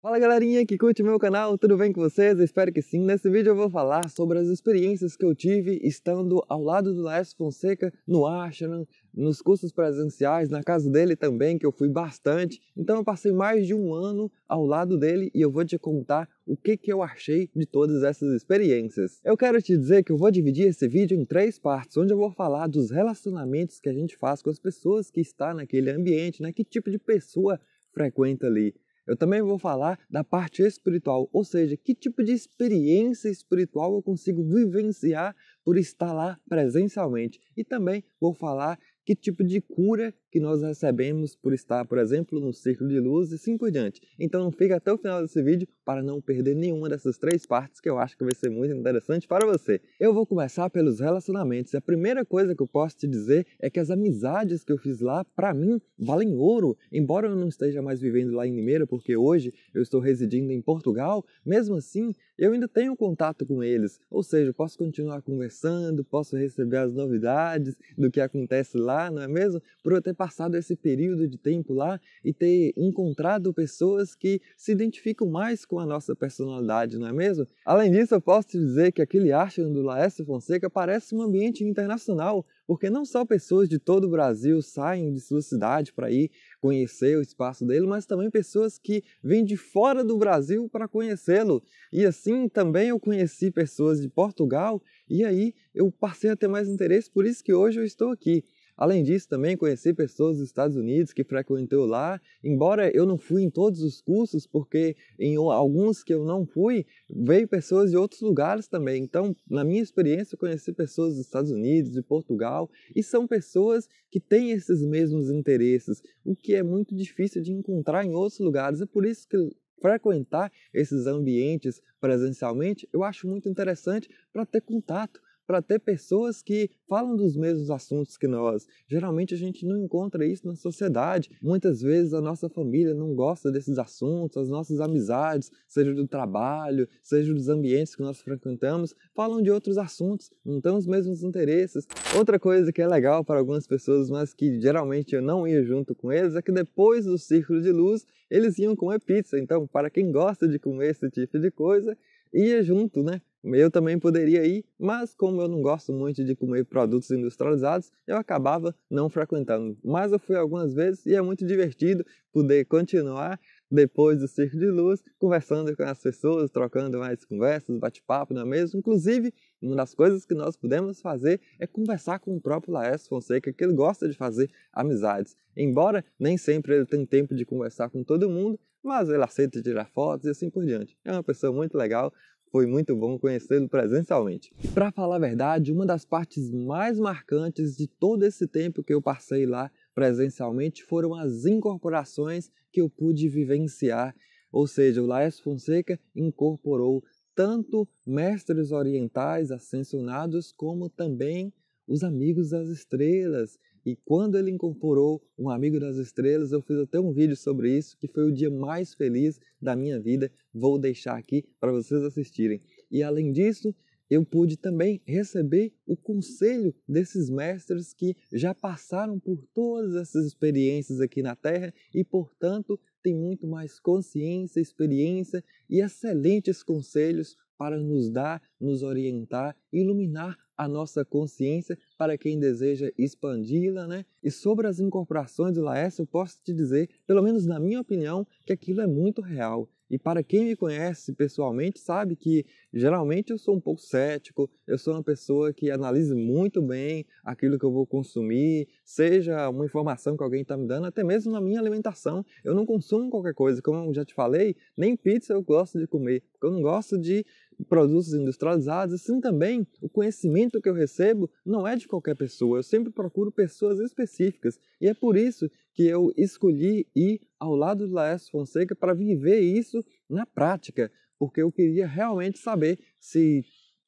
Fala galerinha que curte meu canal, tudo bem com vocês? Eu espero que sim. Nesse vídeo eu vou falar sobre as experiências que eu tive estando ao lado do Laércio Fonseca no Ashram, nos cursos presenciais, na casa dele também, que eu fui bastante. Então eu passei mais de um ano ao lado dele e eu vou te contar o que eu achei de todas essas experiências. Eu quero te dizer que eu vou dividir esse vídeo em 3 partes, onde eu vou falar dos relacionamentos que a gente faz com as pessoas que estão naquele ambiente, né? Que tipo de pessoa frequenta ali. Eu também vou falar da parte espiritual, ou seja, que tipo de experiência espiritual eu consigo vivenciar por estar lá presencialmente. E também vou falar que tipo de cura que nós recebemos por estar, por exemplo, no círculo de luz e assim por diante. Então não fica até o final desse vídeo para não perder nenhuma dessas 3 partes que eu acho que vai ser muito interessante para você. Eu vou começar pelos relacionamentos. A primeira coisa que eu posso te dizer é que as amizades que eu fiz lá, para mim, valem ouro. Embora eu não esteja mais vivendo lá em Limeira, porque hoje eu estou residindo em Portugal, mesmo assim, eu ainda tenho contato com eles. Ou seja, posso continuar conversando, posso receber as novidades do que acontece lá, não é mesmo? Por eu ter passado esse período de tempo lá e ter encontrado pessoas que se identificam mais com a nossa personalidade, não é mesmo? Além disso, eu posso te dizer que aquele ashram do Laércio Fonseca parece um ambiente internacional, porque não só pessoas de todo o Brasil saem de sua cidade para ir conhecer o espaço dele, mas também pessoas que vêm de fora do Brasil para conhecê-lo. E assim também eu conheci pessoas de Portugal e aí eu passei a ter mais interesse, por isso que hoje eu estou aqui. Além disso, também conheci pessoas dos Estados Unidos que frequentou lá, embora eu não fui em todos os cursos, porque em alguns que eu não fui, veio pessoas de outros lugares também. Então, na minha experiência, eu conheci pessoas dos Estados Unidos, de Portugal, e são pessoas que têm esses mesmos interesses, o que é muito difícil de encontrar em outros lugares. É por isso que frequentar esses ambientes presencialmente, eu acho muito interessante para ter contato, para ter pessoas que falam dos mesmos assuntos que nós. Geralmente a gente não encontra isso na sociedade. Muitas vezes a nossa família não gosta desses assuntos, as nossas amizades, seja do trabalho, seja dos ambientes que nós frequentamos, falam de outros assuntos, não têm os mesmos interesses. Outra coisa que é legal para algumas pessoas, mas que geralmente eu não ia junto com eles, é que depois do círculo de luz, eles iam comer pizza. Então, para quem gosta de comer esse tipo de coisa, ia junto, né? Eu também poderia ir, mas como eu não gosto muito de comer produtos industrializados, eu acabava não frequentando. Mas eu fui algumas vezes e é muito divertido poder continuar depois do Círculo de Luz, conversando com as pessoas, trocando mais conversas, bate-papo, não é mesmo? Inclusive, uma das coisas que nós podemos fazer é conversar com o próprio Laércio Fonseca, que ele gosta de fazer amizades. Embora nem sempre ele tenha tempo de conversar com todo mundo, mas ele aceita tirar fotos e assim por diante. É uma pessoa muito legal. Foi muito bom conhecê-lo presencialmente. E para falar a verdade, uma das partes mais marcantes de todo esse tempo que eu passei lá presencialmente foram as incorporações que eu pude vivenciar. Ou seja, o Laércio Fonseca incorporou tanto mestres orientais ascensionados como também os amigos das estrelas. E quando ele incorporou um amigo das estrelas, eu fiz até um vídeo sobre isso, que foi o dia mais feliz da minha vida. Vou deixar aqui para vocês assistirem. E além disso, eu pude também receber o conselho desses mestres que já passaram por todas essas experiências aqui na Terra e, portanto, têm muito mais consciência, experiência e excelentes conselhos para nos dar, nos orientar, iluminar a nossa consciência para quem deseja expandi-la, né? E sobre as incorporações do Laércio, eu posso te dizer, pelo menos na minha opinião, que aquilo é muito real. E para quem me conhece pessoalmente sabe que geralmente eu sou um pouco cético, eu sou uma pessoa que analisa muito bem aquilo que eu vou consumir, seja uma informação que alguém está me dando, até mesmo na minha alimentação. Eu não consumo qualquer coisa, como eu já te falei, nem pizza eu gosto de comer, porque eu não gosto de produtos industrializados. Assim também, o conhecimento que eu recebo não é de qualquer pessoa, eu sempre procuro pessoas específicas. E é por isso que eu escolhi ir ao lado do Laércio Fonseca para viver isso na prática, porque eu queria realmente saber se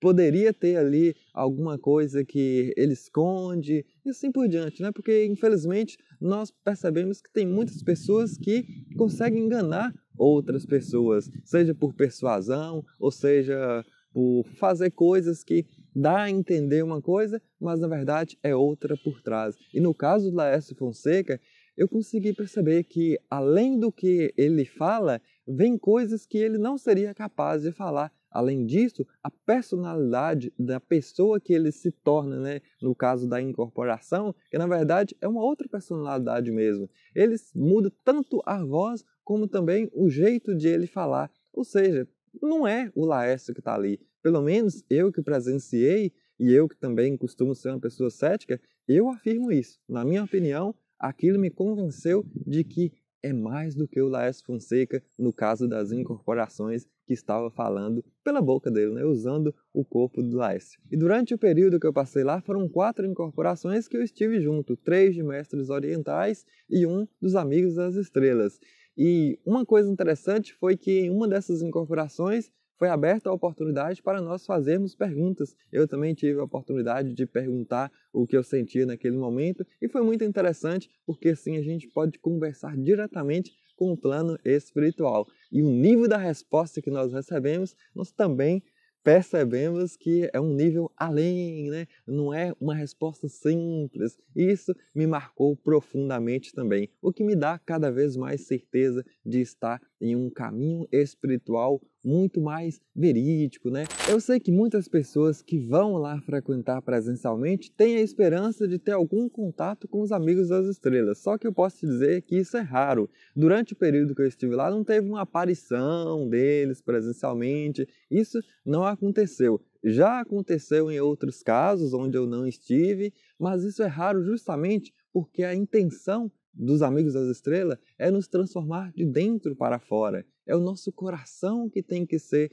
poderia ter ali alguma coisa que ele esconde e assim por diante, né? Porque infelizmente nós percebemos que tem muitas pessoas que conseguem enganar outras pessoas, seja por persuasão, ou seja por fazer coisas que dá a entender uma coisa, mas na verdade é outra por trás. E no caso do Laércio Fonseca, eu consegui perceber que, além do que ele fala, vem coisas que ele não seria capaz de falar. Além disso, a personalidade da pessoa que ele se torna, né, no caso da incorporação, que na verdade é uma outra personalidade mesmo. Ele muda tanto a voz como também o jeito de ele falar. Ou seja, não é o Laércio que está ali. Pelo menos eu que presenciei e eu que também costumo ser uma pessoa cética, eu afirmo isso. Na minha opinião, aquilo me convenceu de que é mais do que o Laércio Fonseca, no caso das incorporações que estava falando pela boca dele, né, usando o corpo do Laércio. E durante o período que eu passei lá, foram 4 incorporações que eu estive junto, 3 de mestres orientais e 1 dos amigos das estrelas. E uma coisa interessante foi que em uma dessas incorporações foi aberta a oportunidade para nós fazermos perguntas. Eu também tive a oportunidade de perguntar o que eu sentia naquele momento e foi muito interessante porque assim a gente pode conversar diretamente com o plano espiritual. E o nível da resposta que nós recebemos, nós também percebemos que é um nível além, né? Não é uma resposta simples. Isso me marcou profundamente também, o que me dá cada vez mais certeza de estar em um caminho espiritual muito mais verídico, né? Eu sei que muitas pessoas que vão lá frequentar presencialmente têm a esperança de ter algum contato com os amigos das estrelas, só que eu posso te dizer que isso é raro. Durante o período que eu estive lá, não teve uma aparição deles presencialmente, isso não aconteceu. Já aconteceu em outros casos onde eu não estive, mas isso é raro justamente porque a intenção dos amigos das estrelas é nos transformar de dentro para fora. É o nosso coração que tem que ser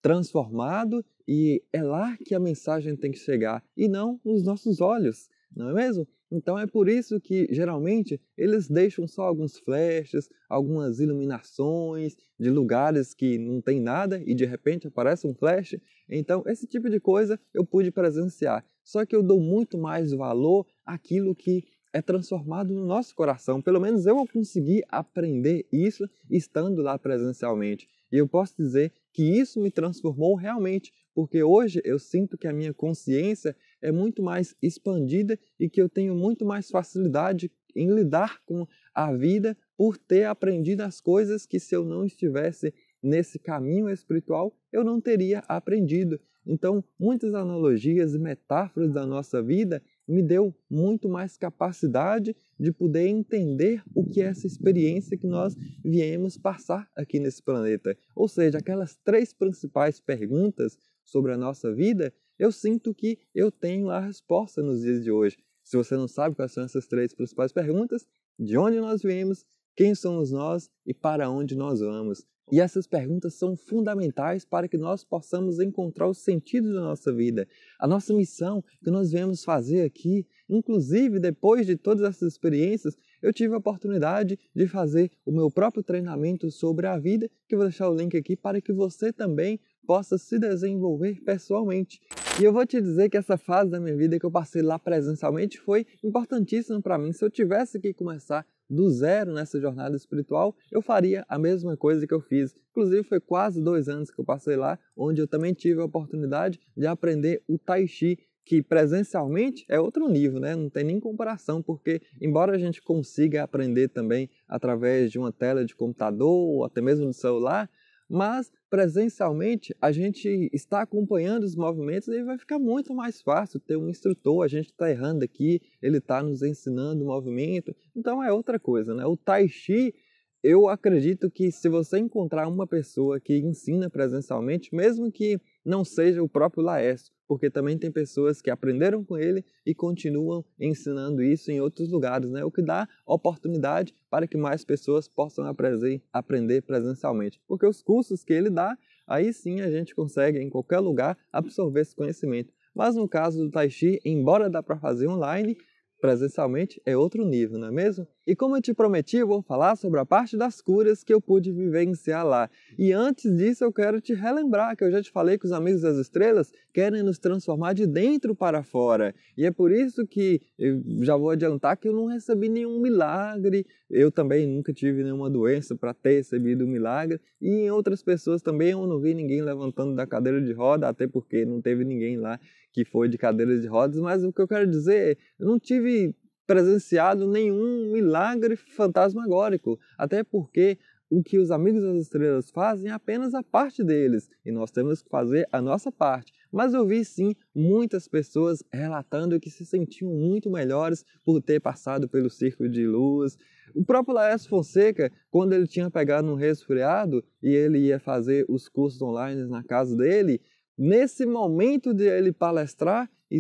transformado e é lá que a mensagem tem que chegar e não nos nossos olhos, não é mesmo? Então é por isso que geralmente eles deixam só alguns flashes, algumas iluminações de lugares que não tem nada e de repente aparece um flash. Então esse tipo de coisa eu pude presenciar. Só que eu dou muito mais valor àquilo que é transformado no nosso coração. Pelo menos eu consegui aprender isso estando lá presencialmente. E eu posso dizer que isso me transformou realmente, porque hoje eu sinto que a minha consciência é muito mais expandida e que eu tenho muito mais facilidade em lidar com a vida por ter aprendido as coisas que se eu não estivesse nesse caminho espiritual, eu não teria aprendido. Então, muitas analogias e metáforas da nossa vida me deu muito mais capacidade de poder entender o que é essa experiência que nós viemos passar aqui nesse planeta. Ou seja, aquelas 3 principais perguntas sobre a nossa vida, eu sinto que eu tenho a resposta nos dias de hoje. Se você não sabe quais são essas 3 principais perguntas, de onde nós viemos, quem somos nós e para onde nós vamos? E essas perguntas são fundamentais para que nós possamos encontrar o sentido da nossa vida. A nossa missão que nós viemos fazer aqui, inclusive depois de todas essas experiências, eu tive a oportunidade de fazer o meu próprio treinamento sobre a vida, que eu vou deixar o link aqui para que você também possa se desenvolver pessoalmente. E eu vou te dizer que essa fase da minha vida que eu passei lá presencialmente foi importantíssima para mim. Se eu tivesse que começar do zero nessa jornada espiritual, eu faria a mesma coisa que eu fiz. Inclusive, foi quase 2 anos que eu passei lá, onde eu também tive a oportunidade de aprender o Tai Chi, que presencialmente é outro nível, né? Não tem nem comparação, porque embora a gente consiga aprender também através de uma tela de computador ou até mesmo do celular, mas presencialmente a gente está acompanhando os movimentos e vai ficar muito mais fácil ter um instrutor, a gente está errando aqui, ele está nos ensinando o movimento, então é outra coisa, né? O Tai Chi, eu acredito que se você encontrar uma pessoa que ensina presencialmente, mesmo que não seja o próprio Laércio, porque também tem pessoas que aprenderam com ele e continuam ensinando isso em outros lugares, né? O que dá oportunidade para que mais pessoas possam aprender presencialmente. Porque os cursos que ele dá, aí sim a gente consegue em qualquer lugar absorver esse conhecimento. Mas no caso do Tai Chi, embora dá para fazer online, presencialmente é outro nível, não é mesmo? E como eu te prometi, eu vou falar sobre a parte das curas que eu pude vivenciar lá. E antes disso, eu quero te relembrar que eu já te falei que os amigos das estrelas querem nos transformar de dentro para fora. E é por isso que eu já vou adiantar que eu não recebi nenhum milagre, eu também nunca tive nenhuma doença para ter recebido um milagre. E em outras pessoas também eu não vi ninguém levantando da cadeira de roda, até porque não teve ninguém lá que foi de cadeira de rodas. Mas o que eu quero dizer é, eu não tive presenciado nenhum milagre fantasmagórico, até porque o que os Amigos das Estrelas fazem é apenas a parte deles, e nós temos que fazer a nossa parte. Mas eu vi sim muitas pessoas relatando que se sentiam muito melhores por ter passado pelo Círculo de Luz. O próprio Laércio Fonseca, quando ele tinha pegado um resfriado e ele ia fazer os cursos online na casa dele, nesse momento de ele palestrar e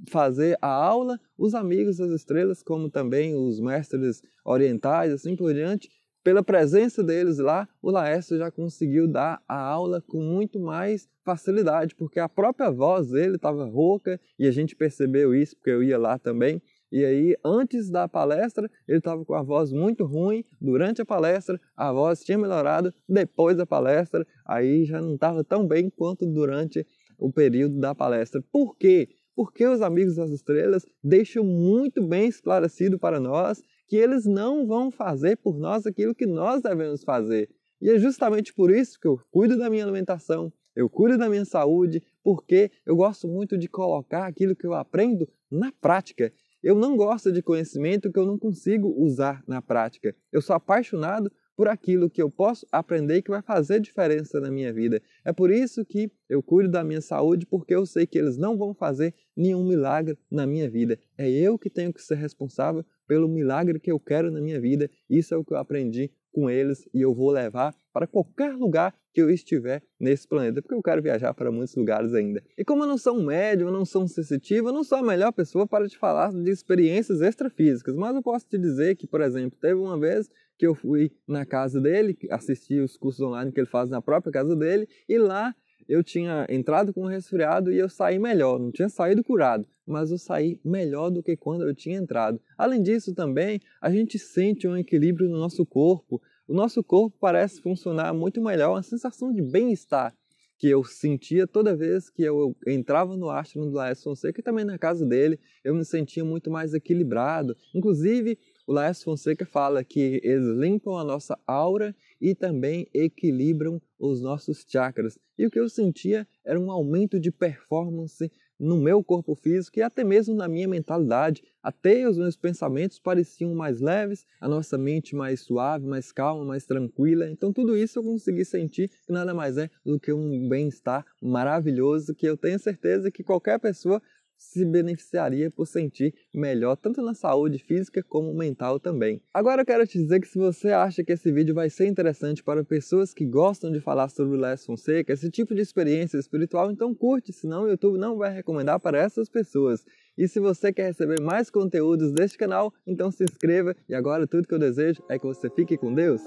fazer a aula, os Amigos das Estrelas, como também os mestres orientais, assim por diante, pela presença deles lá, o Laércio já conseguiu dar a aula com muito mais facilidade, porque a própria voz dele estava rouca e a gente percebeu isso, porque eu ia lá também. E aí, antes da palestra, ele estava com a voz muito ruim. Durante a palestra, a voz tinha melhorado. Depois da palestra, aí já não estava tão bem quanto durante o período da palestra. Por quê? Porque os Amigos das Estrelas deixam muito bem esclarecido para nós que eles não vão fazer por nós aquilo que nós devemos fazer. E é justamente por isso que eu cuido da minha alimentação, eu cuido da minha saúde, porque eu gosto muito de colocar aquilo que eu aprendo na prática. Eu não gosto de conhecimento que eu não consigo usar na prática. Eu sou apaixonado por aquilo que eu posso aprender e que vai fazer diferença na minha vida. É por isso que eu cuido da minha saúde, porque eu sei que eles não vão fazer nenhum milagre na minha vida. É eu que tenho que ser responsável pelo milagre que eu quero na minha vida. Isso é o que eu aprendi com eles e eu vou levar para qualquer lugar que eu estiver nesse planeta, porque eu quero viajar para muitos lugares ainda. E como eu não sou um médium, eu não sou um sensitivo, eu não sou a melhor pessoa para te falar de experiências extrafísicas, mas eu posso te dizer que, por exemplo, teve uma vez que eu fui na casa dele, assisti os cursos online que ele faz na própria casa dele, e lá eu tinha entrado com um resfriado e eu saí melhor, não tinha saído curado, mas eu saí melhor do que quando eu tinha entrado. Além disso também, a gente sente um equilíbrio no nosso corpo. O nosso corpo parece funcionar muito melhor, uma sensação de bem-estar que eu sentia toda vez que eu entrava no ashram do Laércio Fonseca e também na casa dele, eu me sentia muito mais equilibrado. Inclusive, o Laércio Fonseca fala que eles limpam a nossa aura e também equilibram os nossos chakras. E o que eu sentia era um aumento de performance no meu corpo físico e até mesmo na minha mentalidade. Até os meus pensamentos pareciam mais leves, a nossa mente mais suave, mais calma, mais tranquila. Então tudo isso eu consegui sentir que nada mais é do que um bem-estar maravilhoso que eu tenho certeza que qualquer pessoa se beneficiaria por sentir melhor, tanto na saúde física como mental também. Agora eu quero te dizer que se você acha que esse vídeo vai ser interessante para pessoas que gostam de falar sobre o Laércio Fonseca, esse tipo de experiência espiritual, então curte, senão o YouTube não vai recomendar para essas pessoas. E se você quer receber mais conteúdos deste canal, então se inscreva e agora tudo que eu desejo é que você fique com Deus.